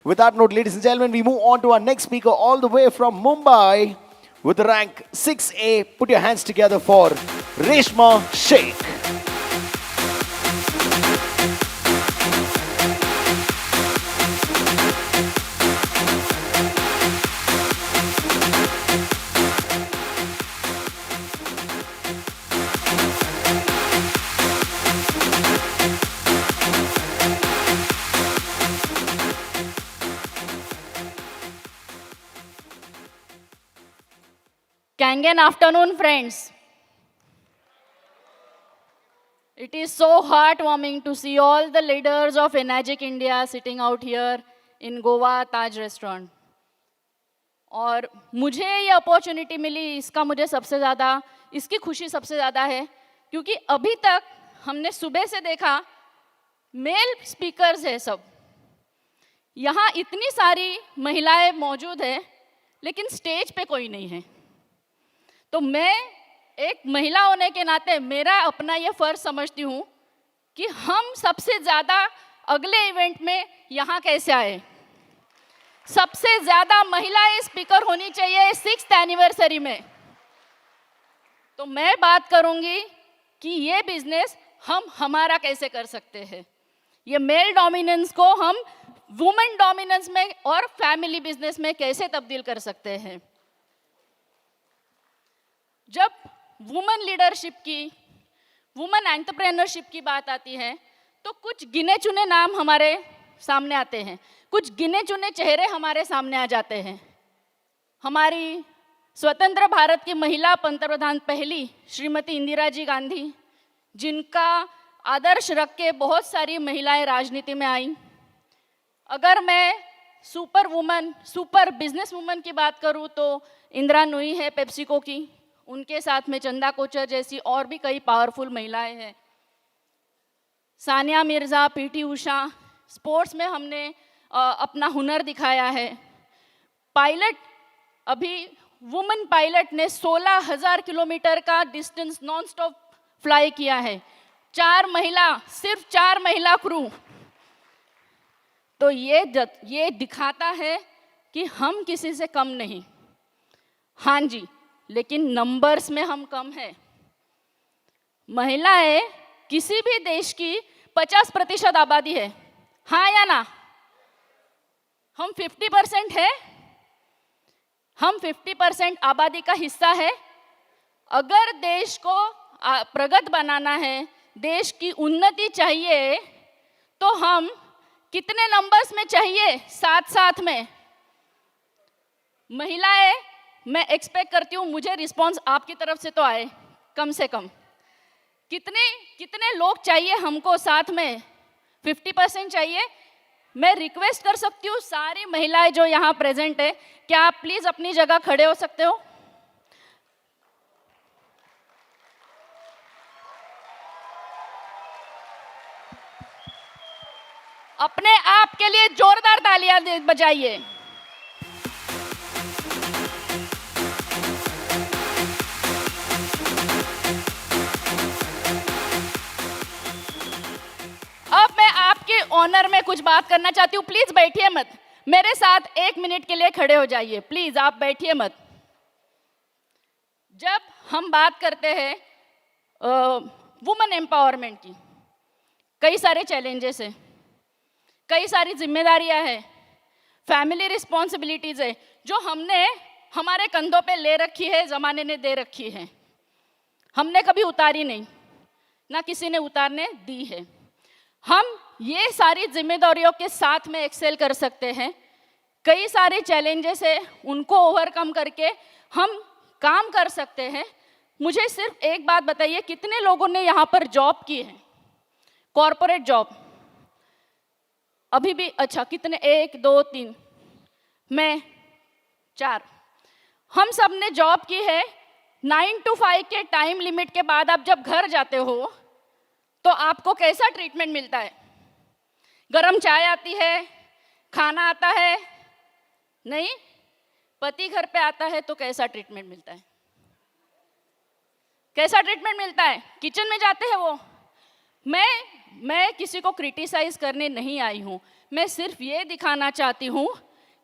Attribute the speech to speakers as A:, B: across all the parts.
A: With that note, ladies and gentlemen, we move on to our next speaker all the way from Mumbai with the rank 6A. Put your hands together for Reshma Sheikh.
B: Kangen afternoon, friends. It is so heartwarming to see all the leaders of Enagic India sitting out here in Goa Taj Restaurant. और मुझे ये opportunity मिली, इसका मुझे सबसे ज़्यादा, इसकी खुशी सबसे ज़्यादा है, क्योंकि अभी तक हमने सुबह से देखा मेल स्पीकर्स है सब. यहाँ इतनी सारी महिलाएं मौजूद है, लेकिन स्टेज पे कोई नहीं है. तो मैं एक महिला होने के नाते मेरा अपना ये फर्ज समझती हूँ कि हम सबसे ज़्यादा अगले इवेंट में यहाँ कैसे आए. सबसे ज़्यादा महिलाएं स्पीकर होनी चाहिए 6th एनिवर्सरी में. तो मैं बात करूँगी कि ये बिजनेस हम हमारा कैसे कर सकते हैं. ये मेल डोमिनेंस को हम वुमेन डोमिनेंस में और फैमिली बिजनेस में कैसे तब्दील कर सकते हैं. जब वुमेन लीडरशिप की, वुमेन एंटरप्रेन्योरशिप की बात आती है, तो कुछ गिने चुने नाम हमारे सामने आते हैं, कुछ गिने चुने चेहरे हमारे सामने आ जाते हैं. हमारी स्वतंत्र भारत की महिला पंतप्रधान पहली श्रीमती इंदिरा जी गांधी, जिनका आदर्श रख के बहुत सारी महिलाएं राजनीति में आई. अगर मैं super woman, super business woman की बात करूं तो इंदिरा नूई है पेप्सिको की, उनके साथ में चंदा कोचर जैसी और भी कई पावरफुल महिलाएं हैं. सानिया मिर्ज़ा, पीटी उषा, स्पोर्ट्स में हमने अपना हुनर दिखाया है. पायलट, अभी वुमेन पायलट ने 16,000 किलोमीटर का डिस्टेंस नॉन स्टॉप फ्लाई किया है. 4 महिला, सिर्फ 4 महिला क्रू. तो ये दिखाता है कि हम किसी से कम नहीं. हाँ जी, लेकिन नंबर्स में हम कम हैं. महिलाएं किसी भी देश की 50% आबादी है, हाँ या ना. हम 50% है, हम 50% आबादी का हिस्सा है. अगर देश को प्रगत बनाना है, देश की उन्नति चाहिए, तो हम कितने नंबर्स में चाहिए साथ साथ में. महिलाएं, मैं एक्सपेक्ट करती हूँ मुझे रिस्पॉन्स आपकी तरफ से तो आए कम से कम. कितने लोग चाहिए हमको साथ में. 50% चाहिए. मैं रिक्वेस्ट कर सकती हूँ सारी महिलाएं जो यहाँ प्रेजेंट है, क्या आप प्लीज अपनी जगह खड़े हो सकते हो. अपने आप के लिए जोरदार तालियां बजाइए. अब मैं आपके ऑनर में कुछ बात करना चाहती हूँ. प्लीज बैठिए मत, मेरे साथ 1 मिनट के लिए खड़े हो जाइए. प्लीज आप बैठिए मत. जब हम बात करते हैं वुमेन एम्पावरमेंट की, कई सारे चैलेंजेस हैं, कई सारी जिम्मेदारियां हैं, फैमिली रिस्पॉन्सिबिलिटीज है जो हमने हमारे कंधों पे ले रखी है, जमाने ने दे रखी है. हमने कभी उतारी नहीं, ना किसी ने उतारने दी है. हम ये सारी जिम्मेदारियों के साथ में एक्सेल कर सकते हैं. कई सारे चैलेंजेस है, उनको ओवरकम करके हम काम कर सकते हैं. मुझे सिर्फ एक बात बताइए, कितने लोगों ने यहाँ पर जॉब की है, कॉरपोरेट जॉब. अभी भी अच्छा, कितने, 1 2 3, मैं 4. हम सब ने जॉब की है. 9 to 5 के टाइम लिमिट के बाद आप जब घर जाते हो तो आपको कैसा ट्रीटमेंट मिलता है. गरम चाय आती है, खाना आता है, नहीं. पति घर पे आता है तो कैसा ट्रीटमेंट मिलता है. कैसा ट्रीटमेंट मिलता है. किचन में जाते हैं वो. मैं मैं किसी को क्रिटिसाइज करने नहीं आई हूँ, मैं सिर्फ ये दिखाना चाहती हूँ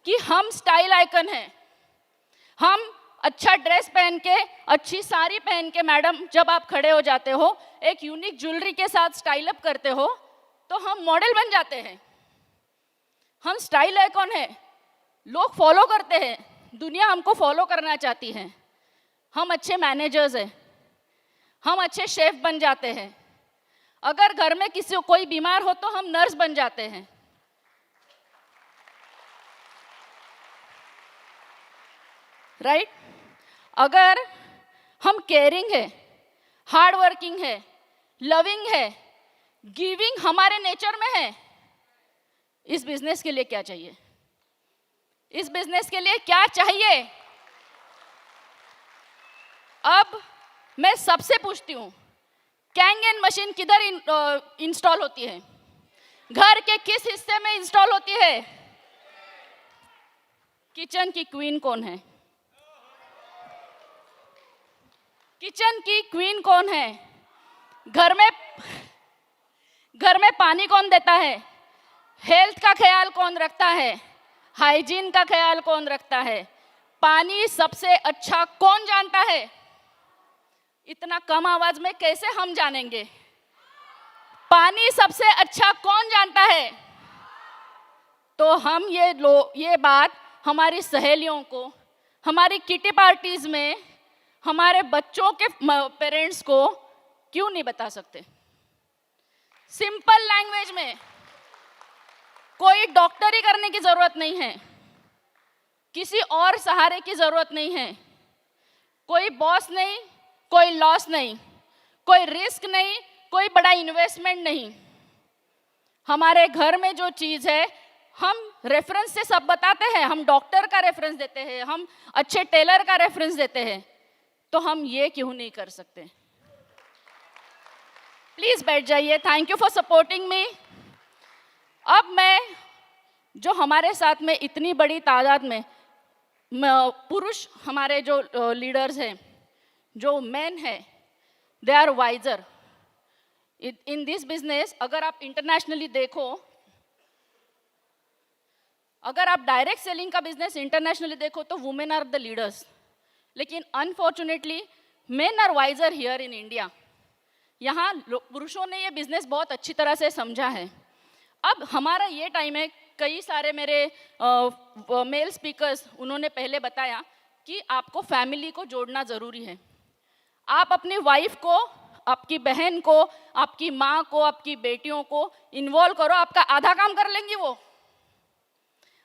B: कि हम स्टाइल आइकन हैं। हम अच्छा ड्रेस पहन के, अच्छी साड़ी पहन के मैडम जब आप खड़े हो जाते हो, एक यूनिक ज्वेलरी के साथ स्टाइल अप करते हो, तो हम मॉडल बन जाते हैं। हम स्टाइल आइकॉन है, लोग फॉलो करते हैं, दुनिया हमको फॉलो करना चाहती है। हम अच्छे मैनेजर्स हैं, हम अच्छे शेफ बन जाते हैं। अगर घर में किसी कोई बीमार हो तो हम नर्स बन जाते हैं। राइट? अगर हम केयरिंग है, हार्ड वर्किंग है, लविंग है, गिविंग हमारे नेचर में है, इस बिजनेस के लिए क्या चाहिए? इस बिजनेस के लिए क्या चाहिए? अब मैं सबसे पूछती हूँ, कैंगन मशीन किधर इंस्टॉल होती है? घर के किस हिस्से में इंस्टॉल होती है? किचन की क्वीन कौन है? किचन की क्वीन कौन है? घर में पानी कौन देता है? हेल्थ का ख्याल कौन रखता है? हाइजीन का ख्याल कौन रखता है? पानी सबसे अच्छा कौन जानता है? इतना कम आवाज में कैसे हम जानेंगे? पानी सबसे अच्छा कौन जानता है? तो हम ये बात हमारी सहेलियों को, हमारी किटी पार्टीज में, हमारे बच्चों के पेरेंट्स को क्यों नहीं बता सकते? सिंपल लैंग्वेज में, कोई डॉक्टरी करने की जरूरत नहीं है, किसी और सहारे की जरूरत नहीं है, कोई बॉस नहीं, कोई लॉस नहीं, कोई रिस्क नहीं, कोई बड़ा इन्वेस्टमेंट नहीं। हमारे घर में जो चीज है, हम रेफरेंस से सब बताते हैं। हम डॉक्टर का रेफरेंस देते हैं, हम अच्छे टेलर का रेफरेंस देते हैं, तो हम ये क्यों नहीं कर सकते? प्लीज बैठ जाइए। Thank you for supporting me. अब मैं, जो हमारे साथ में इतनी बड़ी तादाद में पुरुष, हमारे जो लीडर्स हैं, जो मेन है, they are wiser in this business. अगर आप इंटरनेशनली देखो, अगर आप डायरेक्ट सेलिंग का बिजनेस इंटरनेशनली देखो, तो वुमेन आर द लीडर्स। लेकिन unfortunately men are wiser here in India. यहाँ पुरुषों ने ये बिजनेस बहुत अच्छी तरह से समझा है। अब हमारा ये टाइम है, कई सारे मेरे मेल स्पीकर्स, उन्होंने पहले बताया कि आपको फैमिली को जोड़ना ज़रूरी है। आप अपनी वाइफ को, आपकी बहन को, आपकी माँ को, आपकी बेटियों को इन्वॉल्व करो। आपका आधा काम कर लेंगी वो,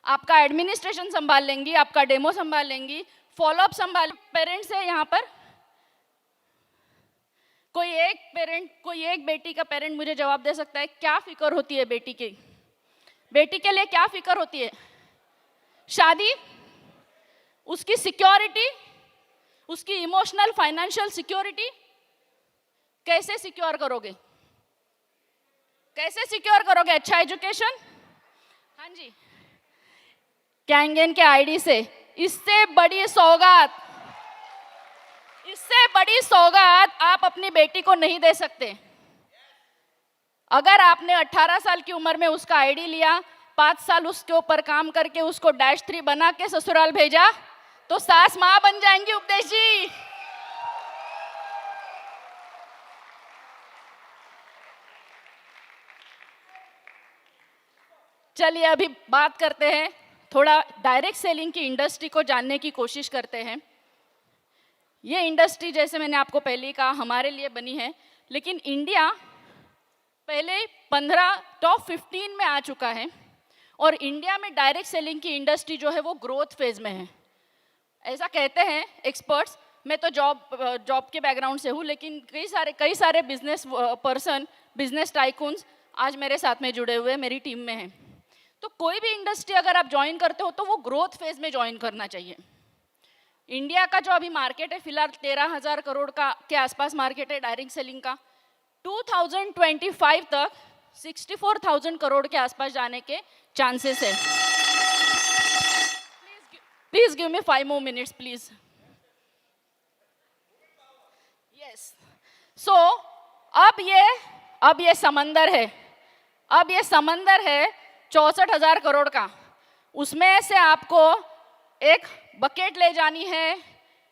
B: आपका एडमिनिस्ट्रेशन संभाल लेंगी, आपका डेमो संभाल लेंगी, फॉलोअप संभाल। पेरेंट्स है यहाँ पर, कोई एक बेटी का पेरेंट मुझे जवाब दे सकता है क्या फिक्र होती है बेटी की? बेटी के लिए क्या फिक्र होती है? शादी, उसकी सिक्योरिटी, उसकी इमोशनल फाइनेंशियल सिक्योरिटी कैसे सिक्योर करोगे? कैसे सिक्योर करोगे? अच्छा एजुकेशन। हाँ जी, कैंगन के आईडी से इससे बड़ी सौगात आप अपनी बेटी को नहीं दे सकते। अगर आपने 18 साल की उम्र में उसका आईडी लिया, 5 साल उसके ऊपर काम करके उसको -3 बना के ससुराल भेजा, तो सास माँ बन जाएंगी उपदेश जी। चलिए अभी बात करते हैं, थोड़ा डायरेक्ट सेलिंग की इंडस्ट्री को जानने की कोशिश करते हैं। ये इंडस्ट्री, जैसे मैंने आपको पहले कहा, हमारे लिए बनी है, लेकिन इंडिया पहले टॉप 15 में आ चुका है। और इंडिया में डायरेक्ट सेलिंग की इंडस्ट्री जो है वो ग्रोथ फेज में है, ऐसा कहते हैं एक्सपर्ट्स। मैं तो जॉब के बैकग्राउंड से हूँ, लेकिन कई सारे बिजनेस पर्सन, बिजनेस टाइकून्स आज मेरे साथ में जुड़े हुए मेरी टीम में हैं। तो कोई भी इंडस्ट्री अगर आप ज्वाइन करते हो तो वो ग्रोथ फेज में ज्वाइन करना चाहिए। इंडिया का जो अभी मार्केट है, फिलहाल 13,000 करोड़ का के आसपास मार्केट है डायरेक्ट सेलिंग का। 2025 तक 64,000 करोड़ के आसपास जाने के चांसेस है। Please give me 5 more minutes please. Yes, so अब ये अब ये समंदर है, अब ये समंदर है 64,000 करोड़ का। उसमें से आपको एक बकेट ले जानी है,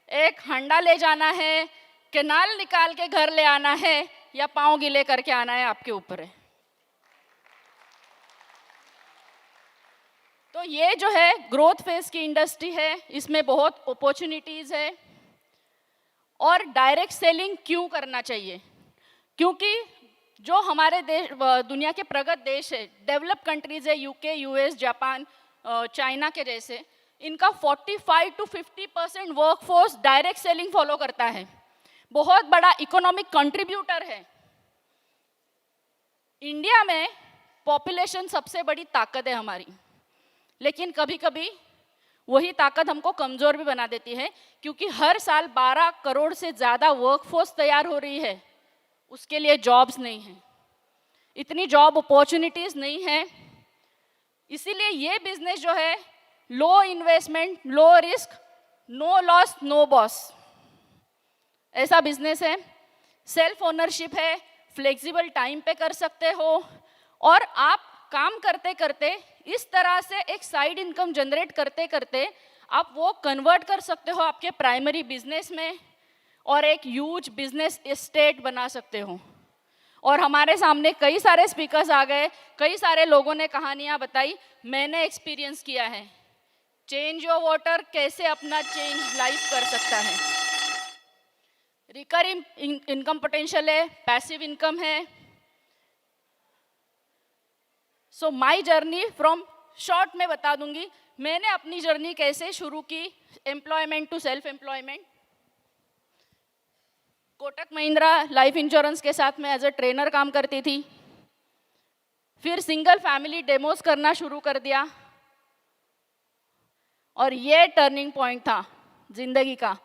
B: एक हंडा ले जाना है, केनाल निकाल के घर ले आना है, या पाँव गीले करके आना है, आपके ऊपर है। तो ये जो है ग्रोथ फेज की इंडस्ट्री है, इसमें बहुत अपॉर्चुनिटीज है। और डायरेक्ट सेलिंग क्यों करना चाहिए? क्योंकि जो हमारे देश, दुनिया के प्रगत देश है, डेवलप कंट्रीज है, यूके, यूएस, जापान, चाइना के जैसे, इनका 45 to 50% workforce direct selling follow करता है। बहुत बड़ा इकोनॉमिक कंट्रीब्यूटर है। इंडिया में पॉपुलेशन सबसे बड़ी ताकत है हमारी, लेकिन कभी कभी वही ताकत हमको कमज़ोर भी बना देती है, क्योंकि हर साल 12 करोड़ से ज़्यादा वर्कफोर्स तैयार हो रही है, उसके लिए जॉब्स नहीं हैं, इतनी जॉब अपॉर्चुनिटीज़ नहीं है। इसीलिए ये बिजनेस जो है, low investment, low risk, no loss, no boss, ऐसा बिजनेस है। सेल्फ ओनरशिप है, फ्लेक्सिबल टाइम पे कर सकते हो, और आप काम करते करते इस तरह से एक साइड इनकम जनरेट करते करते आप वो कन्वर्ट कर सकते हो आपके प्राइमरी बिजनेस में, और एक ह्यूज बिजनेस एस्टेट बना सकते हो। और हमारे सामने कई सारे स्पीकर्स आ गए, कई सारे लोगों ने कहानियाँ बताई, मैंने एक्सपीरियंस किया है। चेंज योर वाटर कैसे अपना चेंज लाइफ कर सकता है। रिकरिंग इनकम पोटेंशियल है, पैसिव इनकम है। So my journey from short में बता दूंगी, मैंने अपनी जर्नी कैसे शुरू की, employment to self employment. Kotak Mahindra life insurance के साथ मैं एज अ ट्रेनर काम करती थी। फिर सिंगल फैमिली डेमोस करना शुरू कर दिया, और ये टर्निंग पॉइंट था जिंदगी का,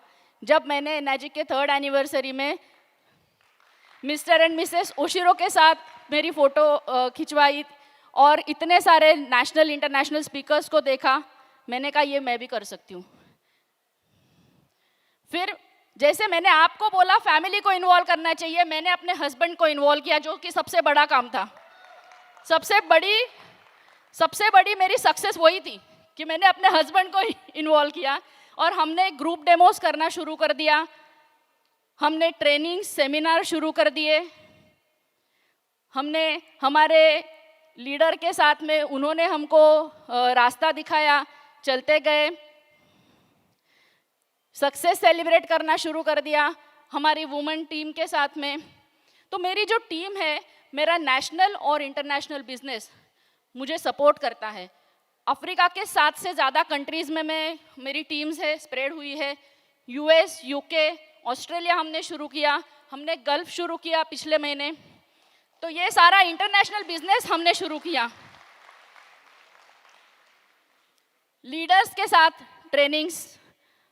B: जब मैंने एनर्जी के 3rd एनिवर्सरी में मिस्टर एंड मिसेस ओशिरो के साथ मेरी फ़ोटो खिंचवाई, और इतने सारे नेशनल इंटरनेशनल स्पीकर्स को देखा। मैंने कहा ये मैं भी कर सकती हूँ। फिर जैसे मैंने आपको बोला फैमिली को इन्वॉल्व करना चाहिए, मैंने अपने हस्बैंड को इन्वॉल्व किया, जो कि सबसे बड़ा काम था। सबसे बड़ी मेरी सक्सेस वही थी कि मैंने अपने हस्बैंड को इन्वॉल्व किया, और हमने ग्रुप डेमोस करना शुरू कर दिया, हमने ट्रेनिंग सेमिनार शुरू कर दिए, हमने हमारे लीडर के साथ में, उन्होंने हमको रास्ता दिखाया, चलते गए, सक्सेस सेलिब्रेट करना शुरू कर दिया हमारी वुमेन टीम के साथ में। तो मेरी जो टीम है, मेरा नेशनल और इंटरनेशनल बिजनेस मुझे सपोर्ट करता है। अफ्रीका के 7 से ज़्यादा कंट्रीज़ में मेरी टीम्स है, स्प्रेड हुई है। यूएस, यूके, ऑस्ट्रेलिया हमने शुरू किया, हमने गल्फ शुरू किया पिछले महीने। तो ये सारा इंटरनेशनल बिजनेस हमने शुरू किया। लीडर्स के साथ ट्रेनिंग्स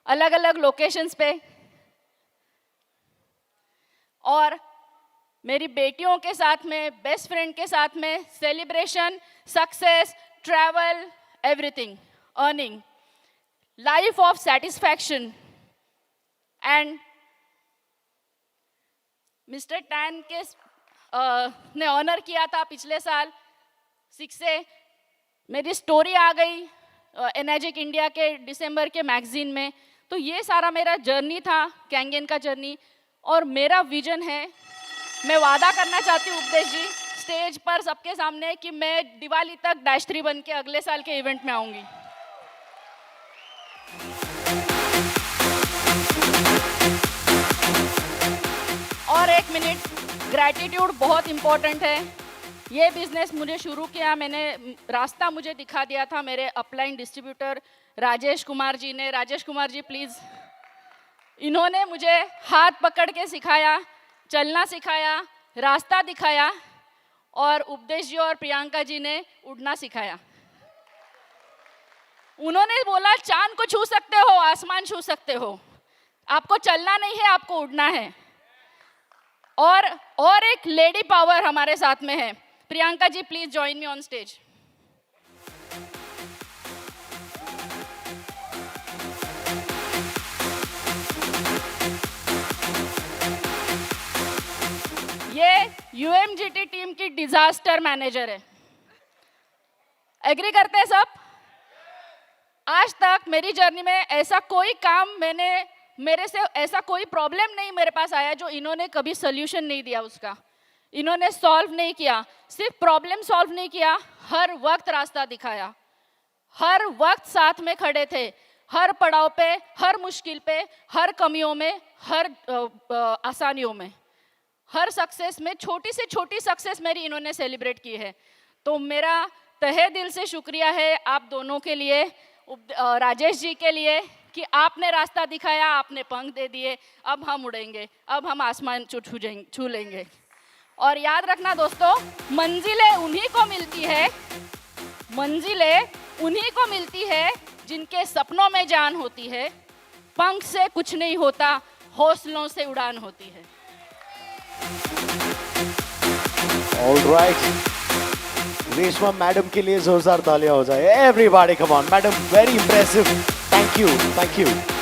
B: अलग अलग लोकेशंस पे, और मेरी बेटियों के साथ में, बेस्ट फ्रेंड के साथ में, celebration, success, travel, everything, earning, life of satisfaction. And mister tan के ने ऑनर किया था पिछले साल 6 से, मेरी स्टोरी आ गई एनर्जिक इंडिया के दिसंबर के मैगजीन में। तो ये सारा मेरा जर्नी था, कैंगेन का जर्नी। और मेरा विजन है, मैं वादा करना चाहती हूँ उपदेश जी स्टेज पर सबके सामने, कि मैं दिवाली तक -3 बन के अगले साल के इवेंट में आऊँगी। और 1 मिनट, ग्रैटिट्यूड बहुत इम्पोर्टेंट है। ये बिजनेस मुझे शुरू किया, मैंने रास्ता मुझे दिखा दिया था मेरे अपलाइन डिस्ट्रीब्यूटर राजेश कुमार जी ने। राजेश कुमार जी प्लीज़, इन्होंने मुझे हाथ पकड़ के सिखाया, चलना सिखाया, रास्ता दिखाया, और उपदेश जी और प्रियंका जी ने उड़ना सिखाया। उन्होंने बोला चांद को छू सकते हो, आसमान छू सकते हो, आपको चलना नहीं है, आपको उड़ना है। और एक लेडी पावर हमारे साथ में है। Priyanka ji please join me on stage. UMGT team की डिजास्टर मैनेजर है। एग्री करते हैं सब? आज तक मेरी जर्नी में ऐसा कोई काम मेरे से ऐसा कोई प्रॉब्लम नहीं मेरे पास आया जो इन्होंने कभी सोल्यूशन नहीं दिया उसका। इन्होंने सॉल्व नहीं किया, सिर्फ प्रॉब्लम सॉल्व नहीं किया, हर वक्त रास्ता दिखाया, हर वक्त साथ में खड़े थे, हर पड़ाव पे, हर मुश्किल पे, हर कमियों में, हर आसानियों में, हर सक्सेस में, छोटी से छोटी सक्सेस मेरी इन्होंने सेलिब्रेट की है। तो मेरा तहे दिल से शुक्रिया है आप दोनों के लिए, राजेश जी के लिए, कि आपने रास्ता दिखाया, आपने पंख दे दिए, अब हम उड़ेंगे, अब हम आसमान छू लेंगे। और याद रखना दोस्तों, मंजिलें उन्हीं को मिलती है, मंजिलें उन्हीं को मिलती है जिनके सपनों में जान होती है। पंख से कुछ नहीं होता, हौसलों से उड़ान होती है।
A: All right. रेशमा मैडम के लिए जोरदार तालियां हो जाए। Everybody come on, madam, very impressive. Thank you, thank you.